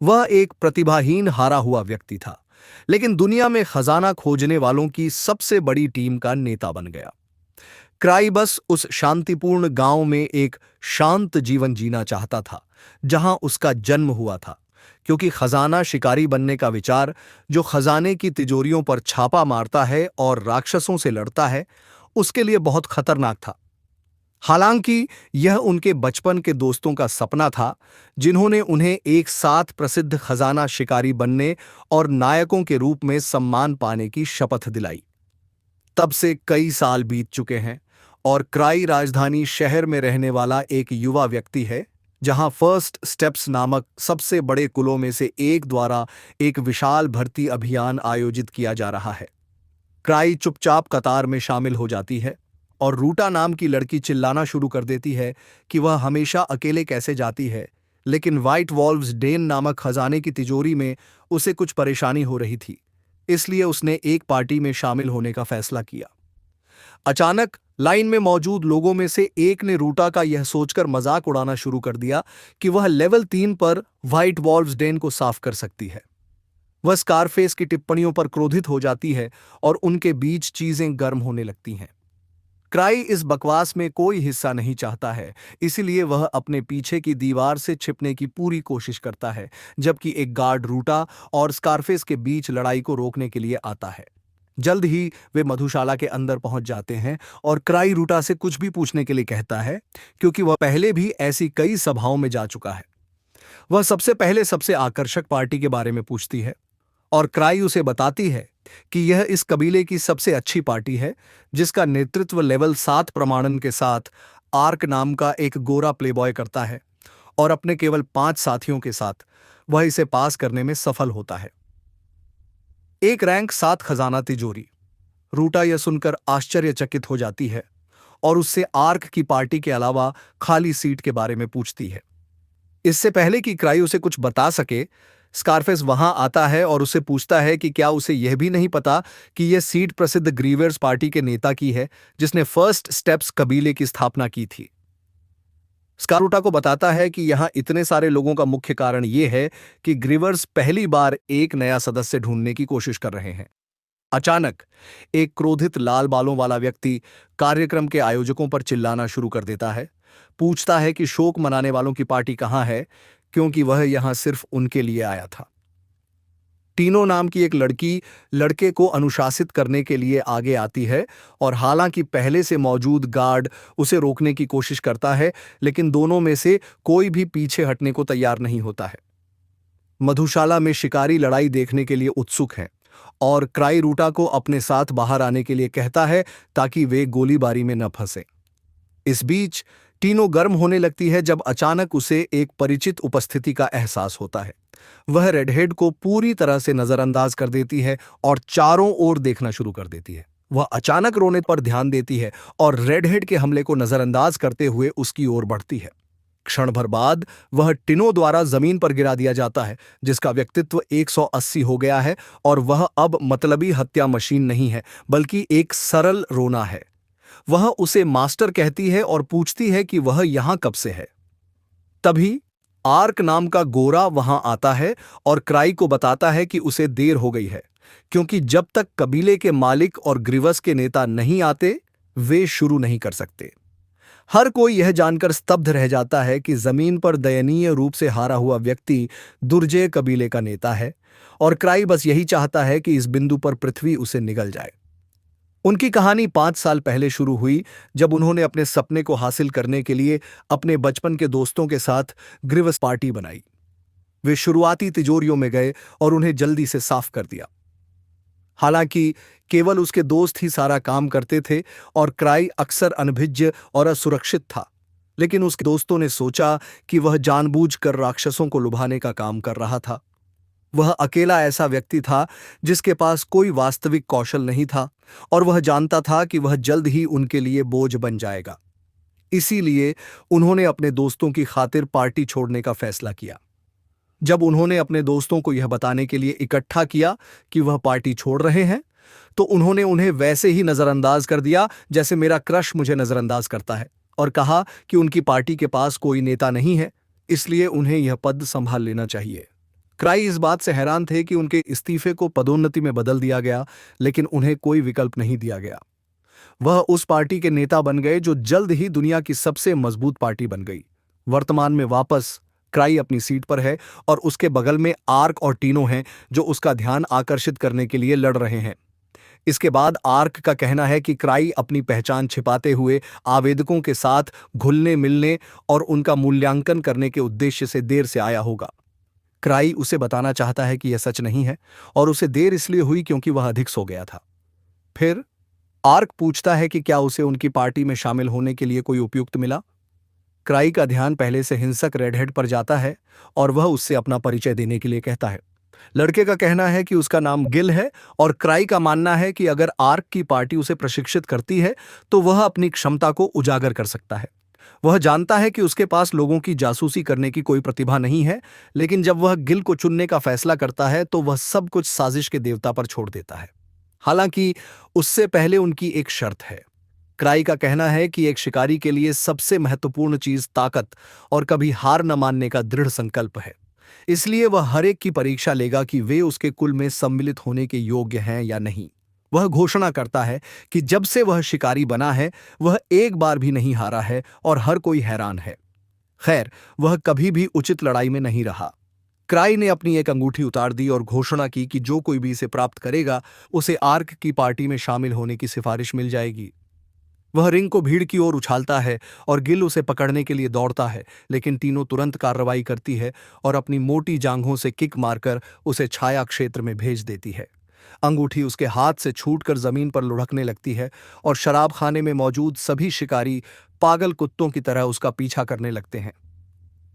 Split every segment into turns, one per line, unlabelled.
वह एक प्रतिभाहीन हारा हुआ व्यक्ति था, लेकिन दुनिया में खजाना खोजने वालों की सबसे बड़ी टीम का नेता बन गया। क्राई बस उस शांतिपूर्ण गांव में एक शांत जीवन जीना चाहता था जहां उसका जन्म हुआ था, क्योंकि खजाना शिकारी बनने का विचार, जो खजाने की तिजोरियों पर छापा मारता है और राक्षसों से लड़ता है, उसके लिए बहुत खतरनाक था। हालांकि यह उनके बचपन के दोस्तों का सपना था, जिन्होंने उन्हें एक साथ प्रसिद्ध खजाना शिकारी बनने और नायकों के रूप में सम्मान पाने की शपथ दिलाई। तब से कई साल बीत चुके हैं और क्राई राजधानी शहर में रहने वाला एक युवा व्यक्ति है, जहां फर्स्ट स्टेप्स नामक सबसे बड़े कुलों में से एक द्वारा एक विशाल भर्ती अभियान आयोजित किया जा रहा है। क्राई चुपचाप कतार में शामिल हो जाती है और रूटा नाम की लड़की चिल्लाना शुरू कर देती है कि वह हमेशा अकेले कैसे जाती है, लेकिन व्हाइट वॉल्व्स डेन नामक खजाने की तिजोरी में उसे कुछ परेशानी हो रही थी, इसलिए उसने एक पार्टी में शामिल होने का फैसला किया। अचानक लाइन में मौजूद लोगों में से एक ने रूटा का यह सोचकर मजाक उड़ाना शुरू कर दिया कि वह लेवल 3 पर व्हाइट वॉल्व्स डेन को साफ कर सकती है। वह स्कारफेस की टिप्पणियों पर क्रोधित हो जाती है और उनके बीच चीजें गर्म होने लगती हैं। क्राई इस बकवास में कोई हिस्सा नहीं चाहता है, इसीलिए वह अपने पीछे की दीवार से छिपने की पूरी कोशिश करता है, जबकि एक गार्ड रूटा और स्कारफेस के बीच लड़ाई को रोकने के लिए आता है। जल्द ही वे मधुशाला के अंदर पहुंच जाते हैं और क्राई रूटा से कुछ भी पूछने के लिए कहता है, क्योंकि वह पहले भी ऐसी कई सभाओं में जा चुका है। वह सबसे पहले सबसे आकर्षक पार्टी के बारे में पूछती है और क्राई उसे बताती है कि यह इस कबीले की सबसे अच्छी पार्टी है, जिसका नेतृत्व लेवल 7 प्रमाणन के साथ आर्क नाम का एक गोरा प्लेबॉय करता है, और अपने केवल 5 साथियों के साथ वह इसे पास करने में सफल होता है। एक रैंक 7 खजाना तिजोरी। रूटा यह सुनकर आश्चर्यचकित हो जाती है और उससे आर्क की पार्टी के अलावा खाली सीट के बारे में पूछती है। इससे पहले कि क्राई उसे कुछ बता सके, स्कारफेस वहां आता है और उससे पूछता है कि क्या उसे यह भी नहीं पता कि यह सीट प्रसिद्ध ग्रीवर्स पार्टी के नेता की है, जिसने फर्स्ट स्टेप्स कबीले की स्थापना की थी। स्कारूटा को बताता है कि यहां इतने सारे लोगों का मुख्य कारण यह है कि ग्रीवर्स पहली बार एक नया सदस्य ढूंढने की कोशिश कर रहे हैं। अचानक एक क्रोधित लाल बालों वाला व्यक्ति कार्यक्रम के आयोजकों पर चिल्लाना शुरू कर देता है, पूछता है कि शोक मनाने वालों की पार्टी कहां है, क्योंकि वह यहां सिर्फ उनके लिए आया था। टीनो नाम की एक लड़की लड़के को अनुशासित करने के लिए आगे आती है और हालांकि पहले से मौजूद गार्ड उसे रोकने की कोशिश करता है, लेकिन दोनों में से कोई भी पीछे हटने को तैयार नहीं होता है। मधुशाला में शिकारी लड़ाई देखने के लिए उत्सुक हैं और क्राई रूटा को अपने साथ बाहर आने के लिए कहता है ताकि वे गोलीबारी में न फंसे। इस बीच टीनो गर्म होने लगती है जब अचानक उसे एक परिचित उपस्थिति का एहसास होता है। वह रेडहेड को पूरी तरह से नजरअंदाज कर देती है और चारों ओर देखना शुरू कर देती है। वह अचानक रोने पर ध्यान देती है और रेडहेड के हमले को नजरअंदाज करते हुए उसकी ओर बढ़ती है। क्षण भर बाद वह टिनो द्वारा जमीन पर गिरा दिया जाता है, जिसका व्यक्तित्व 180 हो गया है और वह अब मतलबी हत्या मशीन नहीं है, बल्कि एक सरल रोना है। वह उसे मास्टर कहती है और पूछती है कि वह यहां कब से है। तभी आर्क नाम का गोरा वहां आता है और क्राई को बताता है कि उसे देर हो गई है, क्योंकि जब तक कबीले के मालिक और ग्रीवस के नेता नहीं आते, वे शुरू नहीं कर सकते। हर कोई यह जानकर स्तब्ध रह जाता है कि जमीन पर दयनीय रूप से हारा हुआ व्यक्ति दुर्जय कबीले का नेता है, और क्राई बस यही चाहता है कि इस बिंदु पर पृथ्वी उसे निगल जाए। उनकी कहानी 5 साल पहले शुरू हुई, जब उन्होंने अपने सपने को हासिल करने के लिए अपने बचपन के दोस्तों के साथ ग्रीवस पार्टी बनाई। वे शुरुआती तिजोरियों में गए और उन्हें जल्दी से साफ कर दिया। हालांकि केवल उसके दोस्त ही सारा काम करते थे और क्राई अक्सर अनभिज्ञ और असुरक्षित था, लेकिन उसके दोस्तों ने सोचा कि वह जानबूझकर राक्षसों को लुभाने का काम कर रहा था। वह अकेला ऐसा व्यक्ति था जिसके पास कोई वास्तविक कौशल नहीं था, और वह जानता था कि वह जल्द ही उनके लिए बोझ बन जाएगा। इसीलिए उन्होंने अपने दोस्तों की खातिर पार्टी छोड़ने का फैसला किया। जब उन्होंने अपने दोस्तों को यह बताने के लिए इकट्ठा किया कि वह पार्टी छोड़ रहे हैं, तो उन्होंने उन्हें वैसे ही नजरअंदाज कर दिया जैसे मेरा क्रश मुझे नजरअंदाज करता है, और कहा कि उनकी पार्टी के पास कोई नेता नहीं है, इसलिए उन्हें यह पद संभाल लेना चाहिए। क्राई इस बात से हैरान थे कि उनके इस्तीफे को पदोन्नति में बदल दिया गया, लेकिन उन्हें कोई विकल्प नहीं दिया गया। वह उस पार्टी के नेता बन गए जो जल्द ही दुनिया की सबसे मजबूत पार्टी बन गई। वर्तमान में वापस क्राई अपनी सीट पर है और उसके बगल में आर्क और टीनो हैं जो उसका ध्यान आकर्षित करने के लिए लड़ रहे हैं। इसके बाद आर्क का कहना है कि क्राई अपनी पहचान छिपाते हुए आवेदकों के साथ घुलने मिलने और उनका मूल्यांकन करने के उद्देश्य से देर से आया होगा। क्राई उसे बताना चाहता है कि यह सच नहीं है और उसे देर इसलिए हुई क्योंकि वह अधिक सो गया था। फिर आर्क पूछता है कि क्या उसे उनकी पार्टी में शामिल होने के लिए कोई उपयुक्त मिला। क्राई का ध्यान पहले से हिंसक रेडहेड पर जाता है और वह उससे अपना परिचय देने के लिए कहता है। लड़के का कहना है कि उसका नाम गिल है और क्राई का मानना है कि अगर आर्क की पार्टी उसे प्रशिक्षित करती है तो वह अपनी क्षमता को उजागर कर सकता है। वह जानता है कि उसके पास लोगों की जासूसी करने की कोई प्रतिभा नहीं है, लेकिन जब वह गिल को चुनने का फैसला करता है तो वह सब कुछ साजिश के देवता पर छोड़ देता है। हालांकि उससे पहले उनकी एक शर्त है। क्राई का कहना है कि एक शिकारी के लिए सबसे महत्वपूर्ण चीज ताकत और कभी हार न मानने का दृढ़ संकल्प है। इसलिए वह हर एक की परीक्षा लेगा कि वे उसके कुल में सम्मिलित होने के योग्य हैं या नहीं। वह घोषणा करता है कि जब से वह शिकारी बना है वह एक बार भी नहीं हारा है और हर कोई हैरान है। खैर, वह कभी भी उचित लड़ाई में नहीं रहा। क्राई ने अपनी एक अंगूठी उतार दी और घोषणा की कि जो कोई भी इसे प्राप्त करेगा उसे आर्क की पार्टी में शामिल होने की सिफारिश मिल जाएगी। वह रिंग को भीड़ की ओर उछालता है और गिल उसे पकड़ने के लिए दौड़ता है, लेकिन टीनो तुरंत कार्रवाई करती है और अपनी मोटी जांघों से किक मारकर उसे छाया क्षेत्र में भेज देती है। अंगूठी उसके हाथ से छूटकर जमीन पर लुढ़कने लगती है और शराब खाने में मौजूद सभी शिकारी पागल कुत्तों की तरह उसका पीछा करने लगते हैं।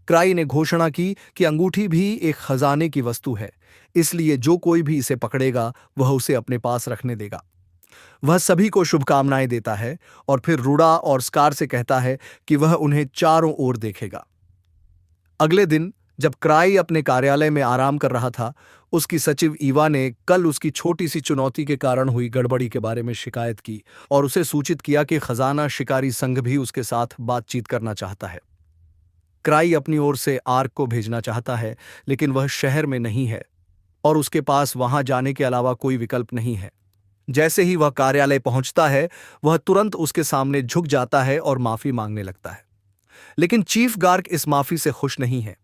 क्राई ने घोषणा की कि अंगूठी भी एक खजाने की वस्तु है, इसलिए जो कोई भी इसे पकड़ेगा वह उसे अपने पास रखने देगा। वह सभी को शुभकामनाएं देता है और फिर रूडा और स्कार से कहता है कि वह उन्हें चारों ओर देखेगा। अगले दिन जब क्राई अपने कार्यालय में आराम कर रहा था, उसकी सचिव ईवा ने कल उसकी छोटी सी चुनौती के कारण हुई गड़बड़ी के बारे में शिकायत की और उसे सूचित किया कि खजाना शिकारी संघ भी उसके साथ बातचीत करना चाहता है। क्राई अपनी ओर से आर्क को भेजना चाहता है, लेकिन वह शहर में नहीं है और उसके पास वहां जाने के अलावा कोई विकल्प नहीं है। जैसे ही वह कार्यालय पहुंचता है, वह तुरंत उसके सामने झुक जाता है और माफी मांगने लगता है। लेकिन चीफ गार्क इस माफी से खुश नहीं है।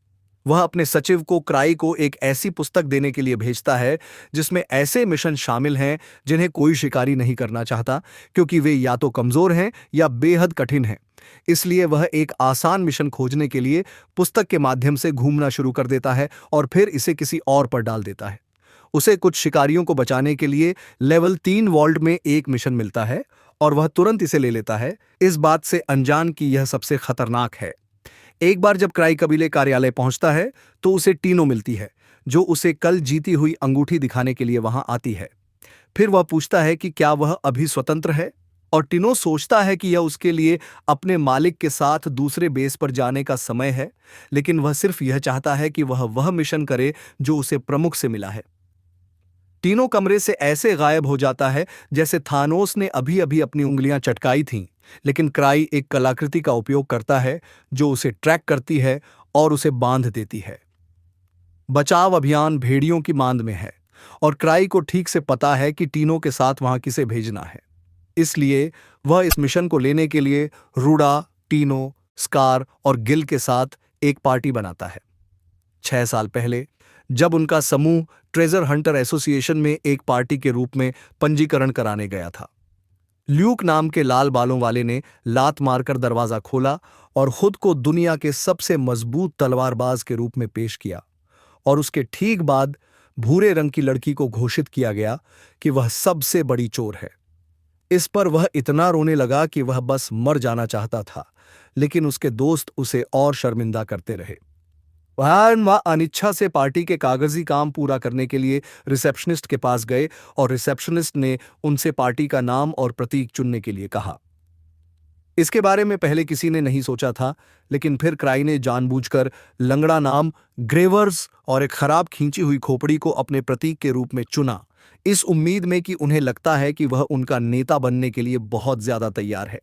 वह अपने सचिव को क्राई को एक ऐसी पुस्तक देने के लिए भेजता है जिसमें ऐसे मिशन शामिल हैं जिन्हें कोई शिकारी नहीं करना चाहता, क्योंकि वे या तो कमजोर हैं या बेहद कठिन हैं। इसलिए वह एक आसान मिशन खोजने के लिए पुस्तक के माध्यम से घूमना शुरू कर देता है और फिर इसे किसी और पर डाल देता है। उसे कुछ शिकारियों को बचाने के लिए लेवल 3 वॉल्ट में एक मिशन मिलता है और वह तुरंत इसे ले लेता है, इस बात से अनजान कि यह सबसे खतरनाक है। एक बार जब क्राई कबीले कार्यालय पहुंचता है तो उसे टीनो मिलती है, जो उसे कल जीती हुई अंगूठी दिखाने के लिए वहां आती है। फिर वह पूछता है कि क्या वह अभी स्वतंत्र है, और टीनो सोचता है कि यह उसके लिए अपने मालिक के साथ दूसरे बेस पर जाने का समय है, लेकिन वह सिर्फ यह चाहता है कि वह मिशन करे जो उसे प्रमुख से मिला है। टीनो कमरे से ऐसे गायब हो जाता है जैसे थानोस ने अभी अभी अपनी उंगलियां चटकाई थीं, लेकिन क्राई एक कलाकृति का उपयोग करता है जो उसे ट्रैक करती है और उसे बांध देती है। बचाव अभियान भेड़ियों की मांद में है और क्राई को ठीक से पता है कि टीनो के साथ वहां किसे भेजना है। इसलिए वह इस मिशन को लेने के लिए रूडा, टीनो, स्कार और गिल के साथ एक पार्टी बनाता है। 6 साल पहले जब उनका समूह ट्रेजर हंटर एसोसिएशन में एक पार्टी के रूप में पंजीकरण कराने गया था, ल्यूक नाम के लाल बालों वाले ने लात मारकर दरवाजा खोला और खुद को दुनिया के सबसे मजबूत तलवारबाज के रूप में पेश किया, और उसके ठीक बाद भूरे रंग की लड़की को घोषित किया गया कि वह सबसे बड़ी चोर है। इस पर वह इतना रोने लगा कि वह बस मर जाना चाहता था, लेकिन उसके दोस्त उसे और शर्मिंदा करते रहे। वह अनिच्छा से पार्टी के कागजी काम पूरा करने के लिए रिसेप्शनिस्ट के पास गए और रिसेप्शनिस्ट ने उनसे पार्टी का नाम और प्रतीक चुनने के लिए कहा। इसके बारे में पहले किसी ने नहीं सोचा था, लेकिन फिर क्राई ने जानबूझकर लंगड़ा नाम ग्रेवर्स और एक खराब खींची हुई खोपड़ी को अपने प्रतीक के रूप में चुना, इस उम्मीद में कि उन्हें लगता है कि वह उनका नेता बनने के लिए बहुत ज्यादा तैयार है।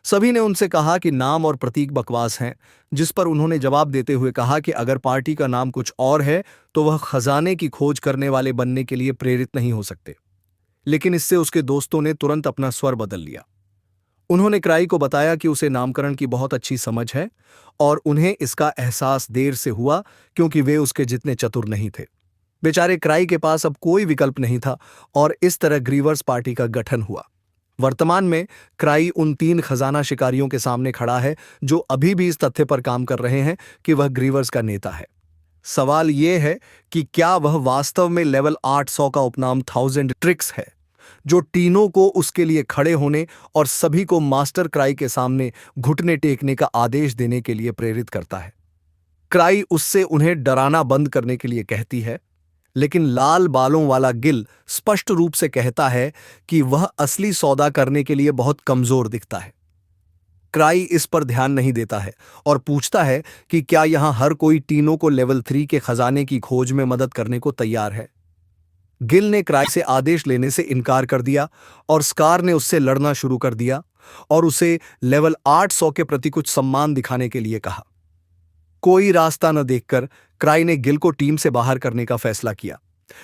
सभी ने उनसे कहा कि नाम और प्रतीक बकवास हैं, जिस पर उन्होंने जवाब देते हुए कहा कि अगर पार्टी का नाम कुछ और है तो वह खजाने की खोज करने वाले बनने के लिए प्रेरित नहीं हो सकते। लेकिन इससे उसके दोस्तों ने तुरंत अपना स्वर बदल लिया। उन्होंने क्राई को बताया कि उसे नामकरण की बहुत अच्छी समझ है और उन्हें इसका एहसास देर से हुआ क्योंकि वे उसके जितने चतुर नहीं थे। बेचारे क्राई के पास अब कोई विकल्प नहीं था और इस तरह ग्रीवर्स पार्टी का गठन हुआ। वर्तमान में क्राई उन 3 खजाना शिकारियों के सामने खड़ा है जो अभी भी इस तथ्य पर काम कर रहे हैं कि वह ग्रीवर्स का नेता है। सवाल यह है कि क्या वह वास्तव में लेवल 800 का उपनाम 1000 ट्रिक्स है, जो टीनों को उसके लिए खड़े होने और सभी को मास्टर क्राई के सामने घुटने टेकने का आदेश देने के लिए प्रेरित करता है। क्राई उससे उन्हें डराना बंद करने के लिए कहती है, लेकिन लाल बालों वाला गिल स्पष्ट रूप से कहता है कि वह असली सौदा करने के लिए बहुत कमजोर दिखता है। क्राई इस पर ध्यान नहीं देता है और पूछता है कि क्या यहां हर कोई टीनों को लेवल 3 के खजाने की खोज में मदद करने को तैयार है। गिल ने क्राई से आदेश लेने से इनकार कर दिया और स्कार ने उससे लड़ना शुरू कर दिया और उसे लेवल 800 के प्रति कुछ सम्मान दिखाने के लिए कहा। कोई रास्ता न देखकर क्राई ने गिल को टीम से बाहर करने का फैसला किया,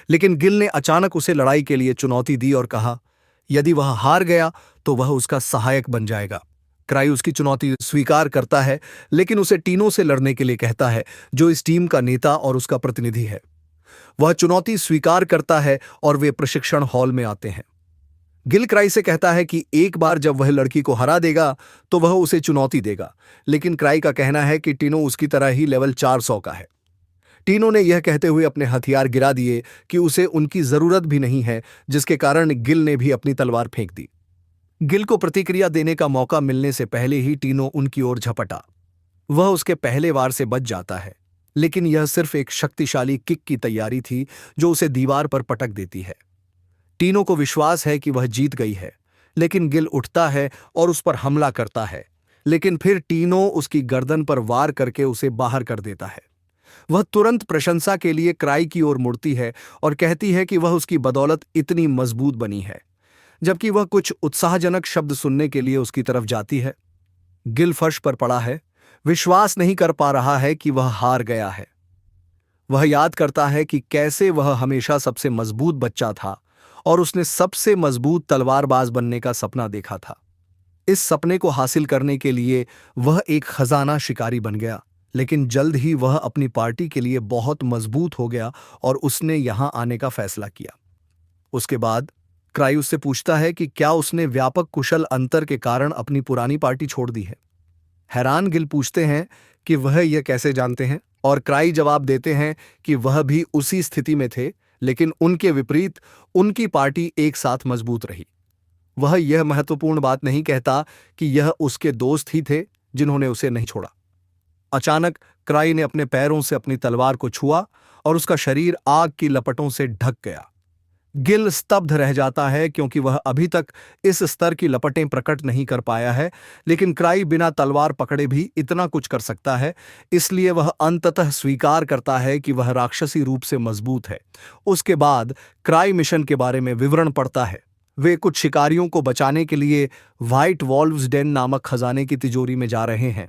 लेकिन गिल ने अचानक उसे लड़ाई के लिए चुनौती दी और कहा यदि वह हार गया तो वह उसका सहायक बन जाएगा। क्राई उसकी चुनौती स्वीकार करता है, लेकिन उसे टीनों से लड़ने के लिए कहता है जो इस टीम का नेता और उसका प्रतिनिधि है। वह चुनौती स्वीकार करता है और वे प्रशिक्षण हॉल में आते हैं। गिल क्राई से कहता है कि एक बार जब वह लड़की को हरा देगा तो वह उसे चुनौती देगा, लेकिन क्राई का कहना है कि टीनो उसकी तरह ही लेवल 400 का है। टीनो ने यह कहते हुए अपने हथियार गिरा दिए कि उसे उनकी जरूरत भी नहीं है, जिसके कारण गिल ने भी अपनी तलवार फेंक दी। गिल को प्रतिक्रिया देने का मौका मिलने से पहले ही टीनो उनकी ओर झपटा। वह उसके पहले वार से बच जाता है, लेकिन यह सिर्फ एक शक्तिशाली किक की तैयारी थी जो उसे दीवार पर पटक देती है। टीनो को विश्वास है कि वह जीत गई है, लेकिन गिल उठता है और उस पर हमला करता है, लेकिन फिर टीनो उसकी गर्दन पर वार करके उसे बाहर कर देता है। वह तुरंत प्रशंसा के लिए क्राई की ओर मुड़ती है और कहती है कि वह उसकी बदौलत इतनी मजबूत बनी है, जबकि वह कुछ उत्साहजनक शब्द सुनने के लिए उसकी तरफ जाती है। गिल फर्श पर पड़ा है, विश्वास नहीं कर पा रहा है कि वह हार गया है। वह याद करता है कि कैसे वह हमेशा सबसे मजबूत बच्चा था और उसने सबसे मजबूत तलवारबाज बनने का सपना देखा था। इस सपने को हासिल करने के लिए वह एक खजाना शिकारी बन गया, लेकिन जल्द ही वह अपनी पार्टी के लिए बहुत मजबूत हो गया और उसने यहां आने का फैसला किया। उसके बाद क्राई उससे पूछता है कि क्या उसने व्यापक कुशल अंतर के कारण अपनी पुरानी पार्टी छोड़ दी है। हैरान गिल पूछते हैं कि वह यह कैसे जानते हैं, और क्राई जवाब देते हैं कि वह भी उसी स्थिति में थे, लेकिन उनके विपरीत उनकी पार्टी एक साथ मजबूत रही। वह यह महत्वपूर्ण बात नहीं कहता कि यह उसके दोस्त ही थे जिन्होंने उसे नहीं छोड़ा। अचानक क्राई ने अपने पैरों से अपनी तलवार को छुआ और उसका शरीर आग की लपटों से ढक गया। गिल स्तब्ध रह जाता है क्योंकि वह अभी तक इस स्तर की लपटें प्रकट नहीं कर पाया है, लेकिन क्राई बिना तलवार पकड़े भी इतना कुछ कर सकता है, इसलिए वह अंततः स्वीकार करता है कि वह राक्षसी रूप से मजबूत है। उसके बाद क्राई मिशन के बारे में विवरण पढ़ता है। वे कुछ शिकारियों को बचाने के लिए व्हाइट वॉल्व्स डेन नामक खजाने की तिजोरी में जा रहे हैं।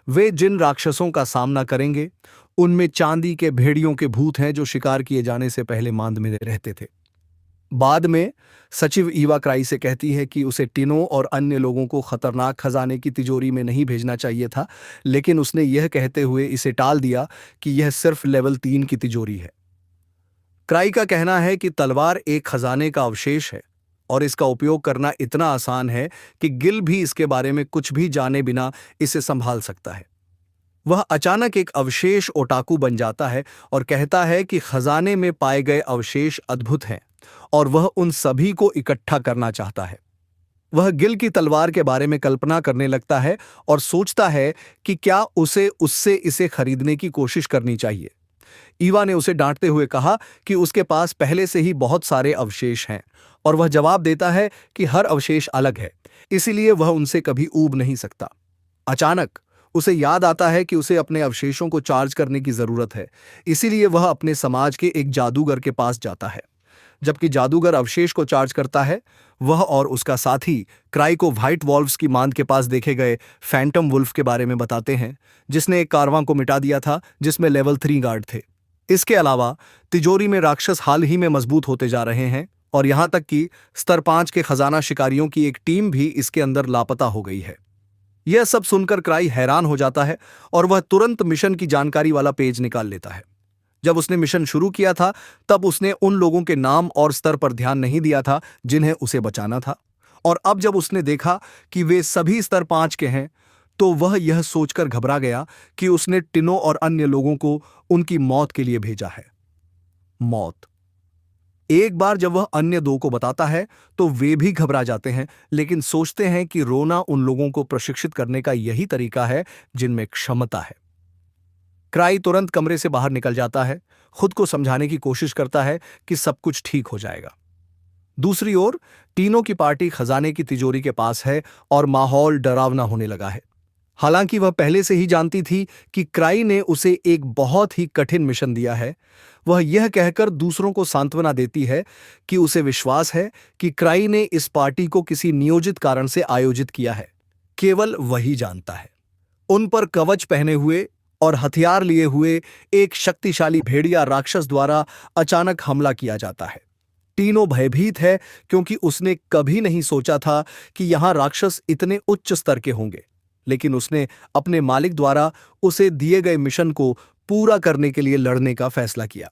वे जिन राक्षसों का सामना करेंगे उनमें चांदी के भेड़ियों के भूत हैं जो शिकार किए जाने से पहले मांद में रहते थे। बाद में सचिव ईवा क्राई से कहती है कि उसे टिनो और अन्य लोगों को खतरनाक खजाने की तिजोरी में नहीं भेजना चाहिए था, लेकिन उसने यह कहते हुए इसे टाल दिया कि यह सिर्फ लेवल 3 की तिजोरी है। क्राई का कहना है कि तलवार एक खजाने का अवशेष है और इसका उपयोग करना इतना आसान है कि गिल भी इसके बारे में कुछ भी जाने बिना इसे संभाल सकता है। वह अचानक एक अवशेष ओटाकू बन जाता है और कहता है कि खजाने में पाए गए अवशेष अद्भुत हैं और वह उन सभी को इकट्ठा करना चाहता है। वह गिल की तलवार के बारे में कल्पना करने लगता है और सोचता है कि क्या उसे उससे इसे खरीदने की कोशिश करनी चाहिए। ईवा ने उसे डांटते हुए कहा कि उसके पास पहले से ही बहुत सारे अवशेष हैं, और वह जवाब देता है कि हर अवशेष अलग है, इसीलिए वह उनसे कभी ऊब नहीं सकता। अचानक उसे याद आता है कि उसे अपने अवशेषों को चार्ज करने की जरूरत है, इसीलिए वह अपने समाज के एक जादूगर के पास जाता है। जबकि जादूगर अवशेष को चार्ज करता है। वह और उसका साथी क्राई को व्हाइट वॉल्व्स की मांद के पास देखे गए फैंटम वुल्फ के बारे में बताते हैं, जिसने एक कारवां को मिटा दिया था जिसमें लेवल 3 गार्ड थे। इसके अलावा तिजोरी में राक्षस हाल ही में मजबूत होते जा रहे हैं और यहां तक कि स्तर 5 के खजाना शिकारियों की एक टीम भी इसके अंदर लापता हो गई है। यह सब सुनकर क्राई हैरान हो जाता है और वह तुरंत मिशन की जानकारी वाला पेज निकाल लेता है। जब उसने मिशन शुरू किया था तब उसने उन लोगों के नाम और स्तर पर ध्यान नहीं दिया था जिन्हें उसे बचाना था, और अब जब उसने देखा कि वे सभी स्तर 5 के हैं तो वह यह सोचकर घबरा गया कि उसने टिनो और अन्य लोगों को उनकी मौत के लिए भेजा है। मौत। एक बार जब वह अन्य 2 को बताता है तो वे भी घबरा जाते हैं, लेकिन सोचते हैं कि रोना उन लोगों को प्रशिक्षित करने का यही तरीका है जिनमें क्षमता है। क्राई तुरंत कमरे से बाहर निकल जाता है, खुद को समझाने की कोशिश करता है कि सब कुछ ठीक हो जाएगा। दूसरी ओर टीनो की पार्टी खजाने की तिजोरी के पास है और माहौल डरावना होने लगा है। हालांकि वह पहले से ही जानती थी कि क्राई ने उसे एक बहुत ही कठिन मिशन दिया है। वह यह कहकर दूसरों को सांत्वना देती है कि उसे विश्वास है कि क्राई ने इस पार्टी को किसी नियोजित कारण से आयोजित किया है, केवल वही जानता है। उन पर कवच पहने हुए और हथियार लिए हुए एक शक्तिशाली भेड़िया राक्षस द्वारा अचानक हमला किया जाता है। टीनो भयभीत है क्योंकि उसने कभी नहीं सोचा था कि यहां राक्षस इतने उच्च स्तर के होंगे, लेकिन उसने अपने मालिक द्वारा उसे दिए गए मिशन को पूरा करने के लिए लड़ने का फैसला किया।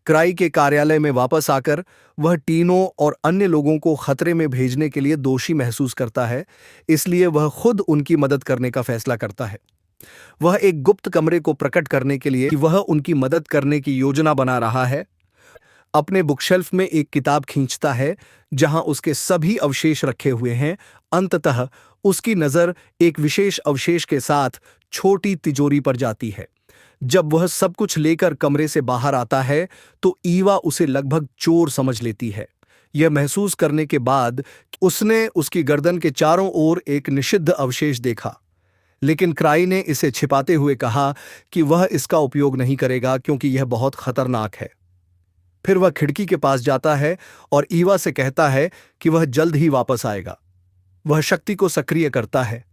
क्राई के कार्यालय में वापस आकर वह टीनो और अन्य लोगों को खतरे में भेजने के लिए दोषी महसूस करता है, इसलिए वह खुद उनकी मदद करने का फैसला करता है। वह एक गुप्त कमरे को प्रकट करने के लिए कि वह उनकी मदद करने की योजना बना रहा है, अपने बुकशेल्फ में एक किताब खींचता है जहां उसके सभी अवशेष रखे हुए हैं। अंततः उसकी नजर एक विशेष अवशेष के साथ छोटी तिजोरी पर जाती है। जब वह सब कुछ लेकर कमरे से बाहर आता है तो ईवा उसे लगभग चोर समझ लेती है। यह महसूस करने के बाद उसने उसकी गर्दन के चारों ओर एक निषिद्ध अवशेष देखा, लेकिन क्राई ने इसे छिपाते हुए कहा कि वह इसका उपयोग नहीं करेगा क्योंकि यह बहुत खतरनाक है। फिर वह खिड़की के पास जाता है और ईवा से कहता है कि वह जल्द ही वापस आएगा। वह शक्ति को सक्रिय करता है